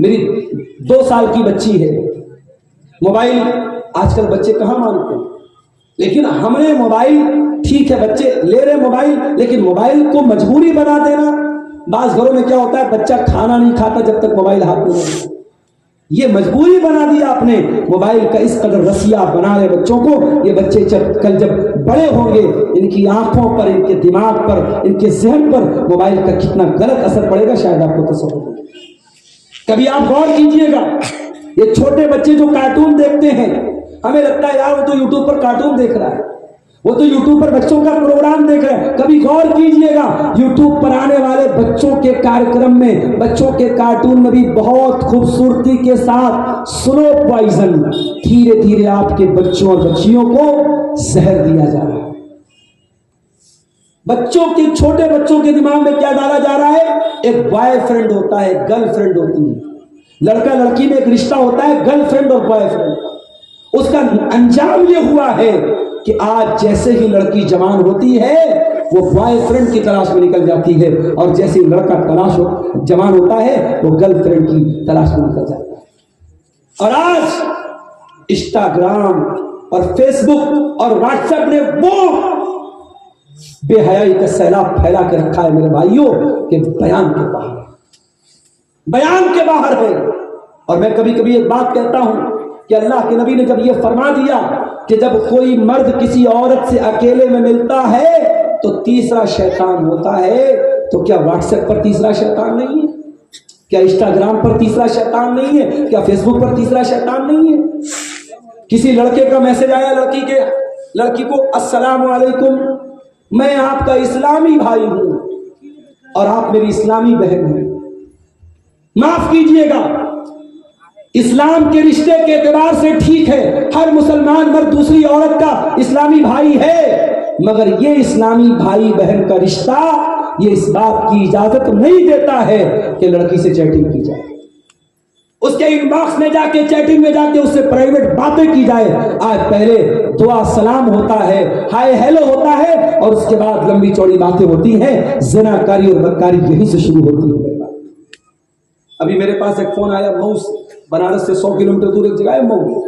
میری 2 سال کی بچی ہے، موبائل آج کل بچے کہاں مانتے ہیں، لیکن ہم نے موبائل، ٹھیک ہے بچے لے رہے موبائل، لیکن موبائل کو مجبوری بنا دینا۔ بعض گھروں میں کیا ہوتا ہے، بچہ کھانا نہیں کھاتا جب تک موبائل ہاتھ میں نہیں، یہ مجبوری بنا دیا آپ نے موبائل کا، اس قدر رسیہ بنا رہے بچوں کو۔ یہ بچے کل جب بڑے ہوں گے، ان کی آنکھوں پر، ان کے دماغ پر، ان کے ذہن پر موبائل کا کتنا غلط اثر پڑے گا شاید آپ کو تصور نہیں۔ کبھی آپ غور کیجئے گا، یہ چھوٹے بچے جو کارٹون دیکھتے ہیں، ہمیں لگتا ہے یار وہ تو یوٹیوب پر کارٹون دیکھ رہا ہے، وہ تو یوٹیوب پر بچوں کا پروگرام دیکھ رہے ہیں۔ کبھی غور کیجئے گا، یوٹیوب پر آنے والے بچوں کے کارکرم میں، بچوں کے کارٹون میں بھی بہت خوبصورتی کے ساتھ سلو پوائزن، دھیرے دھیرے آپ کے بچوں اور بچیوں کو زہر دیا جا رہا ہے۔ بچوں کے، چھوٹے بچوں کے دماغ میں کیا ڈالا جا رہا ہے؟ ایک بوائے فرینڈ ہوتا ہے، گرل فرینڈ ہوتی ہے، لڑکا لڑکی میں ایک رشتہ ہوتا ہے گرل فرینڈ اور بوائے فرینڈ۔ اس کا انجام یہ ہوا ہے کہ آج جیسے ہی لڑکی جوان ہوتی ہے وہ بوائے فرینڈ کی تلاش میں نکل جاتی ہے، اور جیسے ہی لڑکا جوان ہوتا ہے وہ گرل فرینڈ کی تلاش میں نکل جاتا ہے۔ اور آج انسٹاگرام اور فیس بک اور واٹس ایپ نے وہ بے حیائی کا سیلاب پھیلا کے رکھا ہے میرے بھائیوں کہ بیان کے باہر ہے۔ اور میں کبھی کبھی ایک بات کہتا ہوں کہ اللہ کے نبی نے جب یہ فرما دیا کہ جب کوئی مرد کسی عورت سے اکیلے میں ملتا ہے تو تیسرا شیطان ہوتا ہے، تو کیا واٹس ایپ پر تیسرا شیطان نہیں ہے؟ کیا انسٹاگرام پر تیسرا شیطان نہیں ہے؟ کیا فیس بک پر تیسرا شیطان نہیں ہے؟ کسی لڑکے کا میسج آیا لڑکی کو، السلام علیکم، میں آپ کا اسلامی بھائی ہوں اور آپ میری اسلامی بہن ہیں، معاف کیجئے گا، اسلام کے رشتے کے اعتبار سے ٹھیک ہے، ہر مسلمان مرد دوسری عورت کا اسلامی بھائی ہے، مگر یہ اسلامی بھائی بہن کا رشتہ یہ اس بات کی اجازت نہیں دیتا ہے کہ لڑکی سے چیٹنگ کی جائے، اس کے ان باکس میں جا کے، چیٹنگ میں جا کے اس سے پرائیویٹ باتیں کی جائے۔ آج پہلے دعا سلام ہوتا ہے، ہائے ہیلو ہوتا ہے، اور اس کے بعد لمبی چوڑی باتیں ہوتی ہیں، زنا کاری اور بدکاری یہیں سے شروع ہوتی ہے۔ ابھی میرے پاس ایک فون آیا مئو سے، بنارس سے 100 کلومیٹر دور ایک جگہ ہے مئو،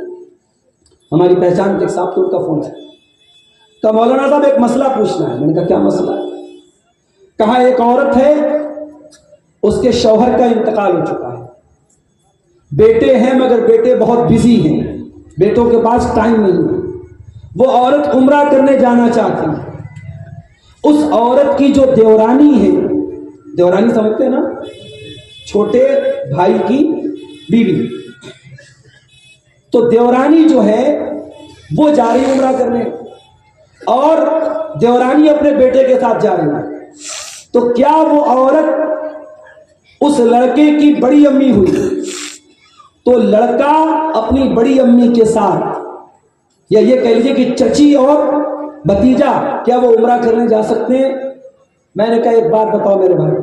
ہماری پہچان کے ایک صاحب تو ان کا فون ہے، تو مولانا صاحب ایک مسئلہ پوچھنا ہے۔ میں نے کہا کیا مسئلہ ہے؟ کہا ایک عورت ہے، اس کے شوہر کا انتقال ہو چکا ہے، بیٹے ہیں مگر بیٹے بہت بزی ہیں، بیٹوں کے پاس ٹائم نہیں ہے، وہ عورت عمرہ کرنے جانا چاہتی ہے۔ اس عورت کی جو دیورانی ہے، دیورانی سمجھتے ہیں نا، چھوٹے بھائی کی بیوی، تو دیورانی جو ہے وہ جا رہی عمرہ کرنے، اور دیورانی اپنے بیٹے کے ساتھ جا رہی ہے، تو کیا وہ عورت اس لڑکے کی بڑی امی ہوئی، تو لڑکا اپنی بڑی امی کے ساتھ، یا یہ کہہ لیجیے کہ چچی اور بھتیجا، کیا وہ عمرہ کرنے جا سکتے ہیں؟ میں نے کہا ایک بات بتاؤ میرے بھائی،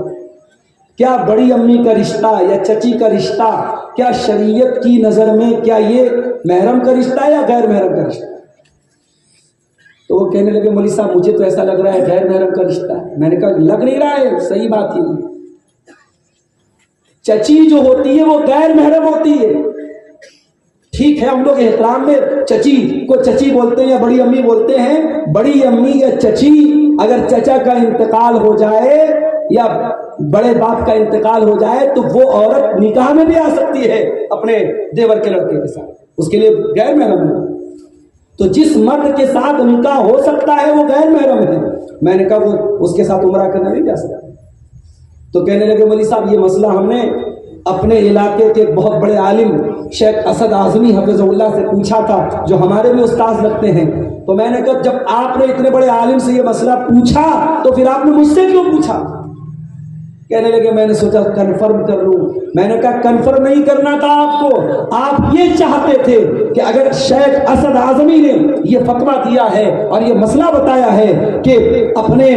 کیا بڑی امی کا رشتہ یا چچی کا رشتہ کیا شریعت کی نظر میں کیا یہ محرم کا رشتہ ہے یا غیر محرم کا رشتہ ہے؟ تو وہ کہنے لگے مولوی صاحب مجھے تو ایسا لگ رہا ہے غیر محرم کا رشتہ ہے۔ میں نے کہا لگ نہیں رہا ہے، صحیح بات ہی نہیں، چچی جو ہوتی ہے وہ غیر محرم ہوتی ہے، ٹھیک ہے ہم لوگ احترام میں چچی کو چچی بولتے ہیں یا بڑی امی بولتے ہیں، بڑی امی یا چچی، اگر چچا کا انتقال ہو جائے یا بڑے باپ کا انتقال ہو جائے تو وہ عورت نکاح میں بھی آ سکتی ہے اپنے دیور کے لڑکے کے ساتھ، اس کے لیے غیر محرم ہے۔ تو جس مرد کے ساتھ نکاح ہو سکتا ہے وہ غیر محرم ہے۔ میں نے کہا وہ اس کے ساتھ عمرہ کرنے نہیں جا سکتا۔ تو کہنے لگے مولوی صاحب یہ مسئلہ ہم نے اپنے علاقے کے بہت بڑے عالم شیخ اسد اعظمی حفظہ اللہ سے پوچھا تھا، جو ہمارے بھی استاذ لگتے ہیں۔ تو میں نے کہا جب آپ نے اتنے بڑے عالم سے یہ مسئلہ پوچھا تو پھر آپ نے مجھ سے کیوں پوچھا؟ کہنے لگے میں نے سوچا کنفرم کر لوں۔ میں نے کہا کنفرم نہیں کرنا تھا آپ کو، آپ یہ چاہتے تھے کہ اگر شیخ اسد اعظمی نے یہ فتویٰ دیا ہے اور یہ مسئلہ بتایا ہے کہ اپنے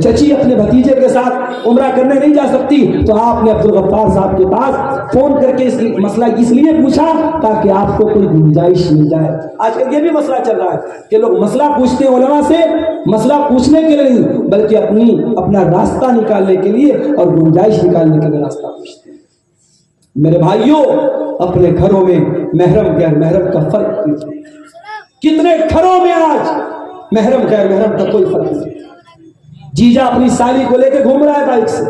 چچی اپنے بھتیجے کے ساتھ عمرہ کرنے نہیں جا سکتی، تو آپ نے عبدالغفار صاحب کے پاس فون کر کے مسئلہ اس لیے پوچھا تاکہ آپ کو کوئی گنجائش مل جائے۔ آج کل یہ بھی مسئلہ چل رہا ہے کہ لوگ مسئلہ پوچھتے ہیں علماء سے، مسئلہ پوچھنے کے لیے نہیں بلکہ اپنا راستہ نکالنے کے لیے اور گنجائش نکالنے کے لیے راستہ پوچھتے ہیں۔ میرے بھائیوں، اپنے گھروں میں محرم غیر محرم کا فرق کیجیے۔ کتنے گھروں میں آج محرم غیر محرم کا کوئی فرق نہیں۔ جیجا اپنی سالی کو لے کے گھوم رہا ہے بائک سے،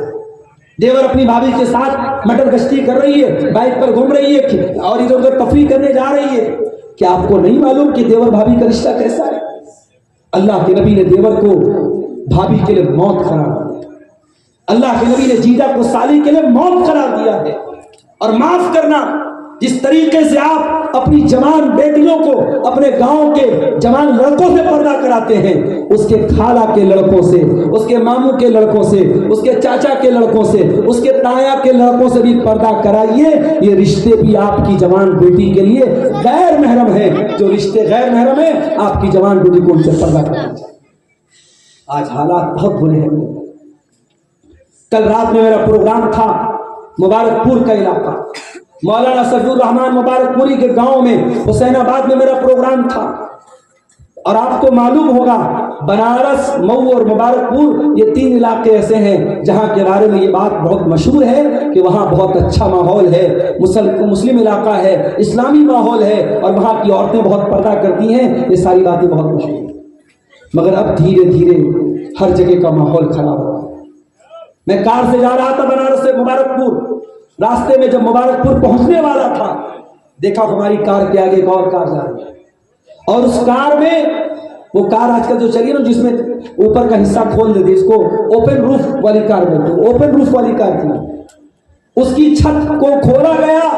دیور اپنی بھابھی کے ساتھ مٹر گشتی کر رہی ہے، بائک پر گھوم رہی ہے اور ادھر ادھر تفریح کرنے جا رہی ہے۔ کیا آپ کو نہیں معلوم کہ دیور بھابھی کا رشتہ کیسا ہے؟ اللہ کے نبی نے دیور کو بھابھی کے لیے موت قرار دیا، اللہ کے نبی نے جیجا کو سالی کے لیے موت قرار دیا ہے۔ اور معاف کرنا، جس طریقے سے آپ اپنی جوان بیٹیوں کو اپنے گاؤں کے جوان لڑکوں سے پردہ کراتے ہیں، اس کے خالہ کے لڑکوں سے، اس کے ماموں کے لڑکوں سے، اس کے چاچا کے لڑکوں سے، اس کے تایا کے لڑکوں سے بھی پردہ کرائیے۔ یہ رشتے بھی آپ کی جوان بیٹی کے لیے غیر محرم ہیں۔ جو رشتے غیر محرم ہیں، آپ کی جوان بیٹی کو ان سے پردہ کرنا چاہیے۔ آج حالات بہت برے ہیں۔ کل رات میں میرا پروگرام تھا مبارک پور کا علاقہ، مولانا سفی الرحمان مبارک پوری کے گاؤں میں، حسین آباد میں میرا پروگرام تھا۔ اور آپ کو معلوم ہوگا بنارس، مئو اور مبارک پور یہ تین علاقے ایسے ہیں جہاں کے بارے میں یہ بات بہت مشہور ہے کہ وہاں بہت اچھا ماحول ہے، مسلم علاقہ ہے، اسلامی ماحول ہے، اور وہاں کی عورتیں بہت پردہ کرتی ہیں۔ یہ ساری باتیں بہت مشہور ہیں، مگر اب دھیرے دھیرے ہر جگہ کا ماحول خراب ہو رہا ہے۔ میں کار سے جا رہا تھا بنارس سے مبارک پور، راستے میں جب مبارک پور پہنچنے والا تھا، دیکھا ہماری کار کے آگے ایک اور کار جا رہی ہے، اور اس کار میں، وہ کار آج کل جو چلی نا جس میں اوپر کا حصہ کھول دیتے، اس کو اوپن روف والی کار بولتے ہیں، اوپن روف والی کار تھی، اس کی چھت کو کھولا گیا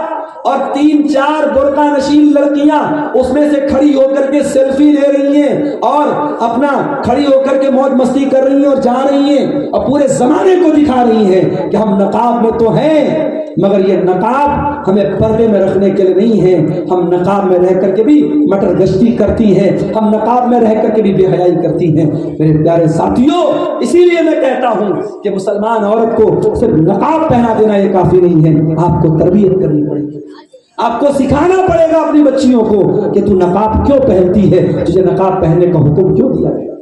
اور 3-4 برقع نشین لڑکیاں اس میں سے کھڑی ہو کر کے سیلفی لے رہی ہیں اور اپنا کھڑی ہو کر کے موج مستی کر رہی ہیں اور جا رہی ہیں اور پورے زمانے کو دکھا رہی ہیں کہ ہم نقاب میں تو ہیں، مگر یہ نقاب ہمیں پردے میں رکھنے کے لیے نہیں ہے۔ ہم نقاب میں رہ کر کے بھی مٹر گشتی کرتی ہیں، ہم نقاب میں رہ کر کے بھی بے حیائی کرتی ہیں۔ میرے پیارے ساتھیوں، اسی لیے میں کہتا ہوں کہ مسلمان عورت کو صرف نقاب پہنا دینا یہ کافی نہیں ہے، آپ کو تربیت کرنی پڑے گی، آپ کو سکھانا پڑے گا اپنی بچیوں کو کہ تو نقاب کیوں پہنتی ہے، تجھے نقاب پہننے کا حکم کیوں دیا گیا۔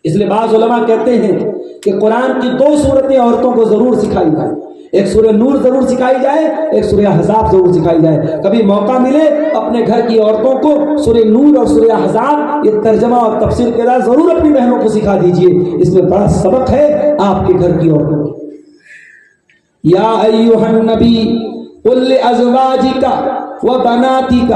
اس لیے بعض علماء کہتے ہیں کہ قرآن کی 2 سورتیں عورتوں کو ضرور سکھائی جائیں، ایک سورہ نور ضرور سکھائی جائے، ایک سورہ احزاب ضرور سکھائی جائے۔ کبھی موقع ملے اپنے گھر کی عورتوں کو سورہ نور اور سورہ احزاب یہ ترجمہ اور تفسیر کے بعد ضرور اپنی بہنوں کو سکھا دیجئے، اس میں بڑا سبق ہے آپ کے گھر کی عورتوں کو۔ یا ایھا النبی قل لازواجک وبناتک،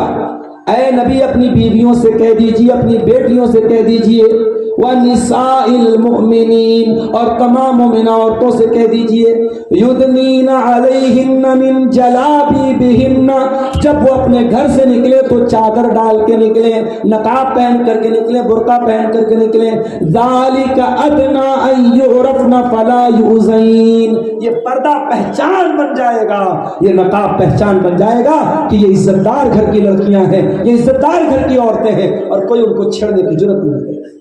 اے نبی اپنی بیویوں سے کہہ دیجئے، اپنی بیٹیوں سے کہہ دیجئے، ونساء المؤمنین، اور تمام مومنہ عورتوں سے کہہ دیجئے، یدنین علیہن من جلابیبہن، جب وہ اپنے گھر سے نکلے تو چادر ڈال کے نکلیں، نقاب پہن کر کے نکلیں، برقع پہن کر کے نکلیں، ذالک ادنی ان یعرفن فلا یؤذین، یہ پردہ پہچان بن جائے گا، یہ نقاب پہچان بن جائے گا کہ یہ عزت دار گھر کی لڑکیاں ہیں، یہ عزت دار گھر کی عورتیں ہیں، اور کوئی ان کو چھیڑنے کی جرات نہیں کرے۔